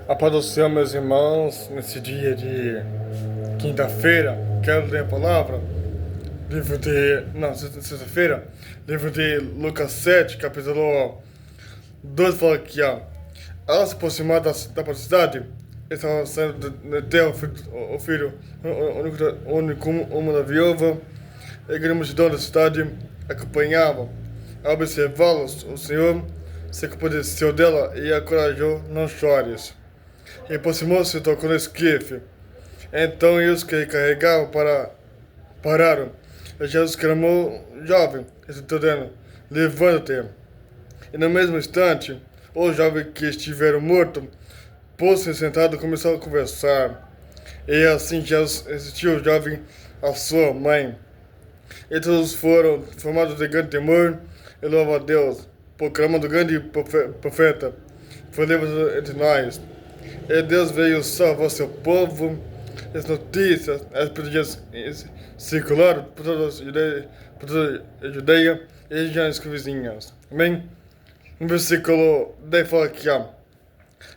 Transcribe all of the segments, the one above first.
A paz do Senhor, meus irmãos, nesse dia de quinta-feira, quero ler a palavra, sexta-feira, livro de Lucas 7, capítulo 2, fala que ao se aproximar da cidade, estava saindo de terra o filho, o único uma da viúva, e a grande multidão da cidade acompanhava. Ao observá-los, o Senhor se compadeceu dela e a encorajou: não chores. E aproximou-se e tocou no esquife. Então os que carregavam pararam. E Jesus clamou: jovem, dizendo: levanta-te. E no mesmo instante, o jovem que estivera morto pôs-se sentado e começou a conversar. E assim Jesus assistiu o jovem à sua mãe. E todos foram formados de grande temor e louvam a Deus, proclamando o grande profeta foi levado entre nós. E Deus veio salvar seu povo. As notícias, as pedidas circularam por toda a Judeia e regiões vizinhas. Amém? No versículo 10 fala que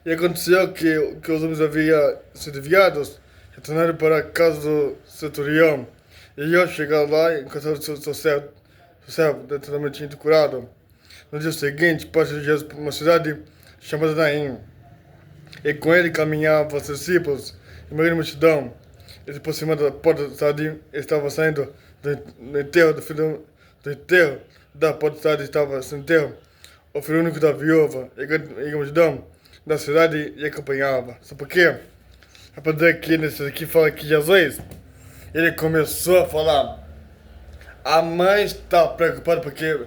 e aconteceu que os homens haviam sido enviados, retornaram para a casa do centurião. E ao chegar lá, encontraram seu servo totalmente curado. No dia seguinte, partiu Jesus para uma cidade chamada Naim. E com ele caminhavam os discípulos e uma grande multidão. E se aproximando da porta da cidade, estava saindo do enterro do filho do enterro. Da porta da cidade estava sem enterro o filho único da viúva. E a multidão da cidade e acompanhava. Sabe por quê? É para dizer que nesse aqui fala que Jesus, ele começou a falar: a mãe está preocupada porque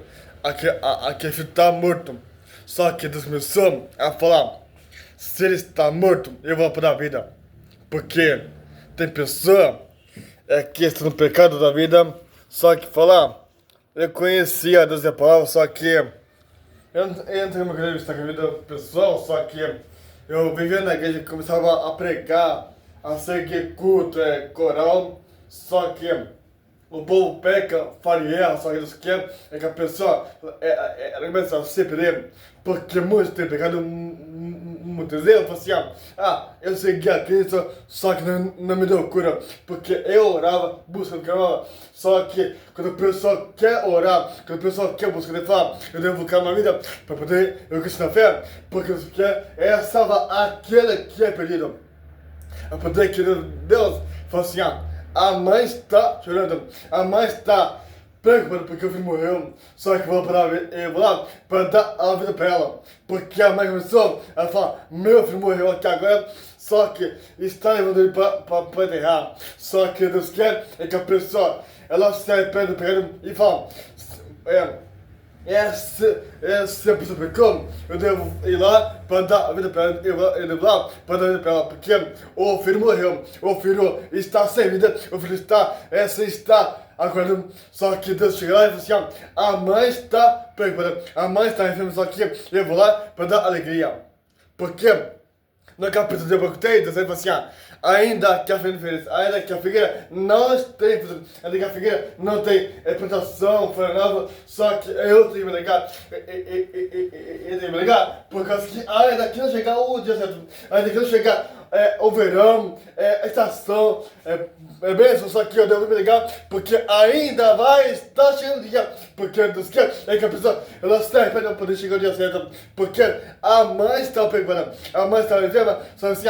aquele filho está morto. Só que Deus começou a falar: se ele está morto, eu vou para a vida. Porque tem pessoa que está no pecado da vida, só que falar, eu conhecia Deus e a palavra, só que eu não tenho uma grande vista com a vida pessoal, só que eu vivia na igreja e começava a pregar, a seguir culto, coral, só que o povo peca, fala erra, só que Deus quer que a pessoa ela começa a se perder, porque muitos têm pecado, muitos erros, assim, eu segui a Cristo, só que não me deu cura, porque eu orava, buscando clamava, só que quando a pessoa quer orar, quando a pessoa quer buscar, ele fala: eu devo buscar uma vida para poder eu crescer na fé, porque Deus quer salvar aquele que é perdido. É poder que Deus fala assim: a mãe está chorando, a mãe está preocupada porque o filho morreu, só que eu vou lá para dar a vida para ela, porque a mãe começou a falar: meu filho morreu aqui agora, só que está levando ele para enterrar. Só que Deus quer que a pessoa ela se arrepende do pecado e fala: se a pessoa pecou, eu devo ir lá para dar a vida para ela, eu devo lá para dar a vida para ela, porque o filho morreu, o filho está sem vida, o filho está aguardando. Só que Deus chega lá e fala assim: a mãe está preocupada, a mãe está enferma, só que eu vou lá para dar alegria. Porque no capítulo de Abacuque, Deus fala assim: ainda que a figueira, ainda que a figueira não tem fruto, ainda que a figueira não tem plantação, folha nova, só que eu tenho que me negar, eu tenho que me negar, por causa que ainda que não chegar o dia certo, ainda que não chegar o verão, a estação, bênção, só que eu devo me ligar, porque ainda vai estar chegando o dia, porque Deus quer que a pessoa ela se arrependa para poder chegar o dia certo, porque a mãe está preparando, a mãe está enferma, só assim: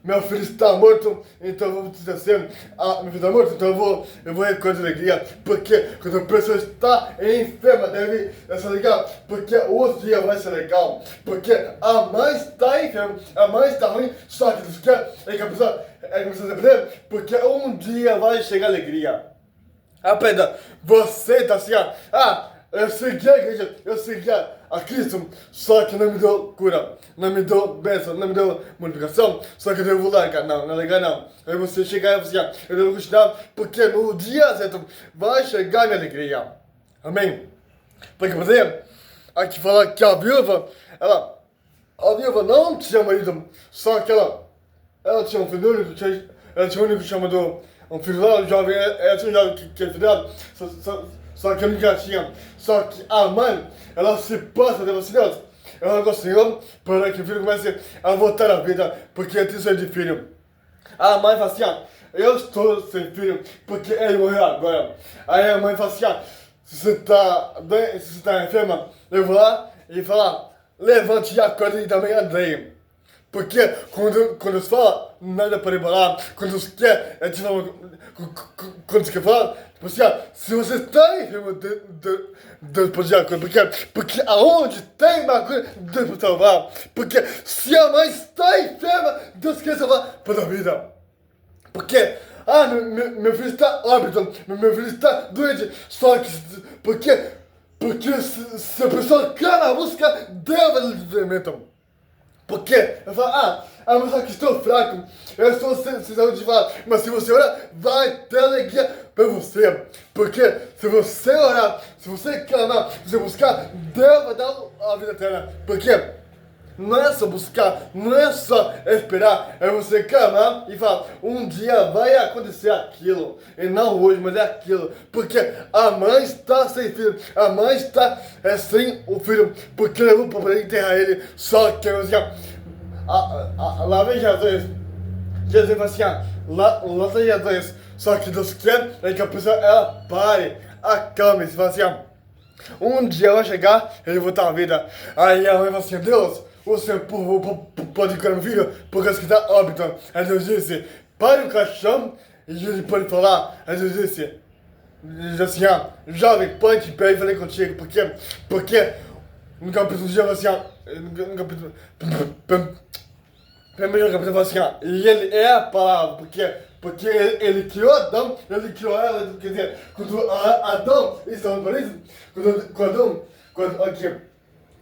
meu filho está morto, então eu vou dizer assim: meu filho está morto, então eu vou recolher de alegria, porque quando a pessoa está enferma, deve se ligar, porque o outro dia vai ser legal, porque a mãe está enferma, a mãe está ruim, só que Deus quer que a pessoa comece a se perder, porque um dia vai chegar alegria. Aprenda, você está assim: eu segui a igreja, eu segui a Cristo, só que não me deu cura, não me deu bênção, não me deu multiplicação, só que eu devo largar. Não é legal não. Aí você chegar e falar: eu devo continuar, porque no dia certo vai chegar a minha alegria. Amém? Porque você, aqui fala que a viúva não tinha marido, só que ela tinha um filho único, ela tinha um único chamado, um filho lá, um jovem, ela tinha um jovem que é filho dela, só que eu nunca tinha. Só que a mãe, ela se passa de Deus. eu oro ao Senhor para que o filho comece a voltar à vida, porque tem sonho de filho. A mãe fala assim, eu estou sem filho, porque ele morreu agora. Aí a mãe fala assim, se você está enferma, eu vou lá e falo, levante e acorda e também andei. Porque quando você fala, nada pode falar. Quando você quer, quando você quer falar, tipo assim, se você está enfermo, Deus pode acordar. Porque aonde tem bagulho, Deus pode salvar. Porque se a mãe está enferma, Deus quer salvar para a vida. Porque, meu filho está óbito, meu filho está doente, só que, porque se a pessoa clama a música, Deus vai livramento. Porque eu falo, mas só que estou fraco, eu estou sem saúde de falar, mas se você orar, vai ter alegria para você. Porque se você orar, se você clamar, se você buscar, Deus vai dar a vida eterna. Porque não é só buscar, não é só esperar, é você clamar e falar, um dia vai acontecer aquilo, e não hoje, mas é aquilo, porque a mãe está sem filho, a mãe está sem o filho, porque levou para poder enterrar ele, só que assim, lá vem Jesus fala assim, lá vem Jesus, só que Deus quer é que a pessoa, ela pare, acalme-se, fala assim, um dia vai chegar, ele vai voltar à vida, aí a mãe fala assim, Deus, o Senhor pode curar meu filho porque ele está óbito. Aí Deus disse, pare o caixão e ele pode falar. Aí Deus disse assim, jovem, põe de pé e falei contigo, porque no capítulo de assim, no capítulo, primeiro capítulo fala assim, e ele é a palavra, porque ele criou Adão, ele criou ela, quer dizer, quando Adão estava no paraíso, quando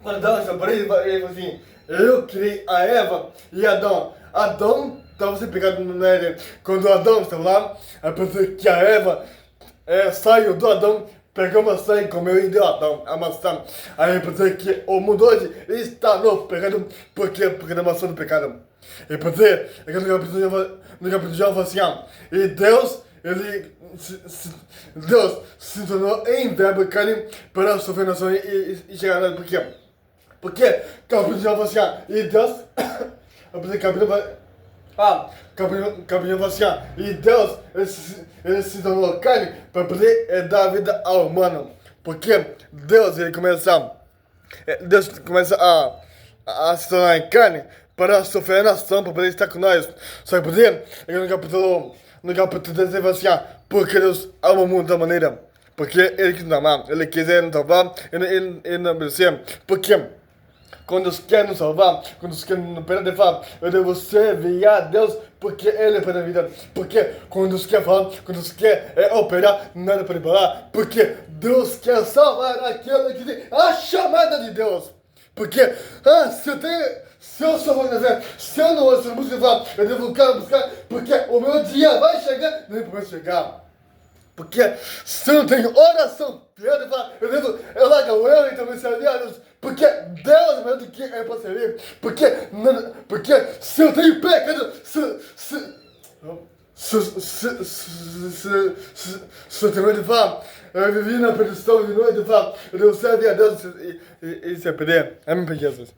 Adão estava no paraíso, ele falou assim, eu criei a Eva e Adão estava sem pecado no Éden. Quando Adão estava lá, a pessoa que a Eva saiu do Adão, pegou uma maçã e comeu e deu a Adão a maçã. Aí a pessoa que o mundo hoje está no pecado, porque da maçã do pecado. E para dizer, é que no capítulo João fala assim, e Deus se tornou em verbo carne para sofrer nação e chegar a porque capítulo João fala assim, e Deus, capítulo fala assim, e Deus ele se tornou carne para poder dar vida ao humano. Porque Deus começa a se tornar em carne para sofrer a nação, para poder estar com nós. Só que poder, no capítulo 13 ele fala assim, porque Deus ama o mundo da maneira, porque Ele quis nos amar, Ele quiser nos salvar, Ele não merecia, porque quando Deus quer nos salvar, quando Deus quer nos perdoar, Ele fala, eu devo servir a Deus, porque Ele é para a vida. Porque quando Deus quer falar, quando Deus quer operar, nada pode parar. Porque Deus quer salvar aquele que tem a chamada de Deus. Porque, se eu sou na fé, se eu não ouço a música, eu devo buscar, porque o meu dia vai chegar, nem pode chegar. Porque se eu não tenho oração, eu largo o eu e também servir a Deus. Porque Deus é melhor do que é para servir. Porque se eu tenho pecado, se eu tenho medo de falar, eu vivi na perdição de noite de falar, eu devo servir a Deus e se perder. Amém, Jesus.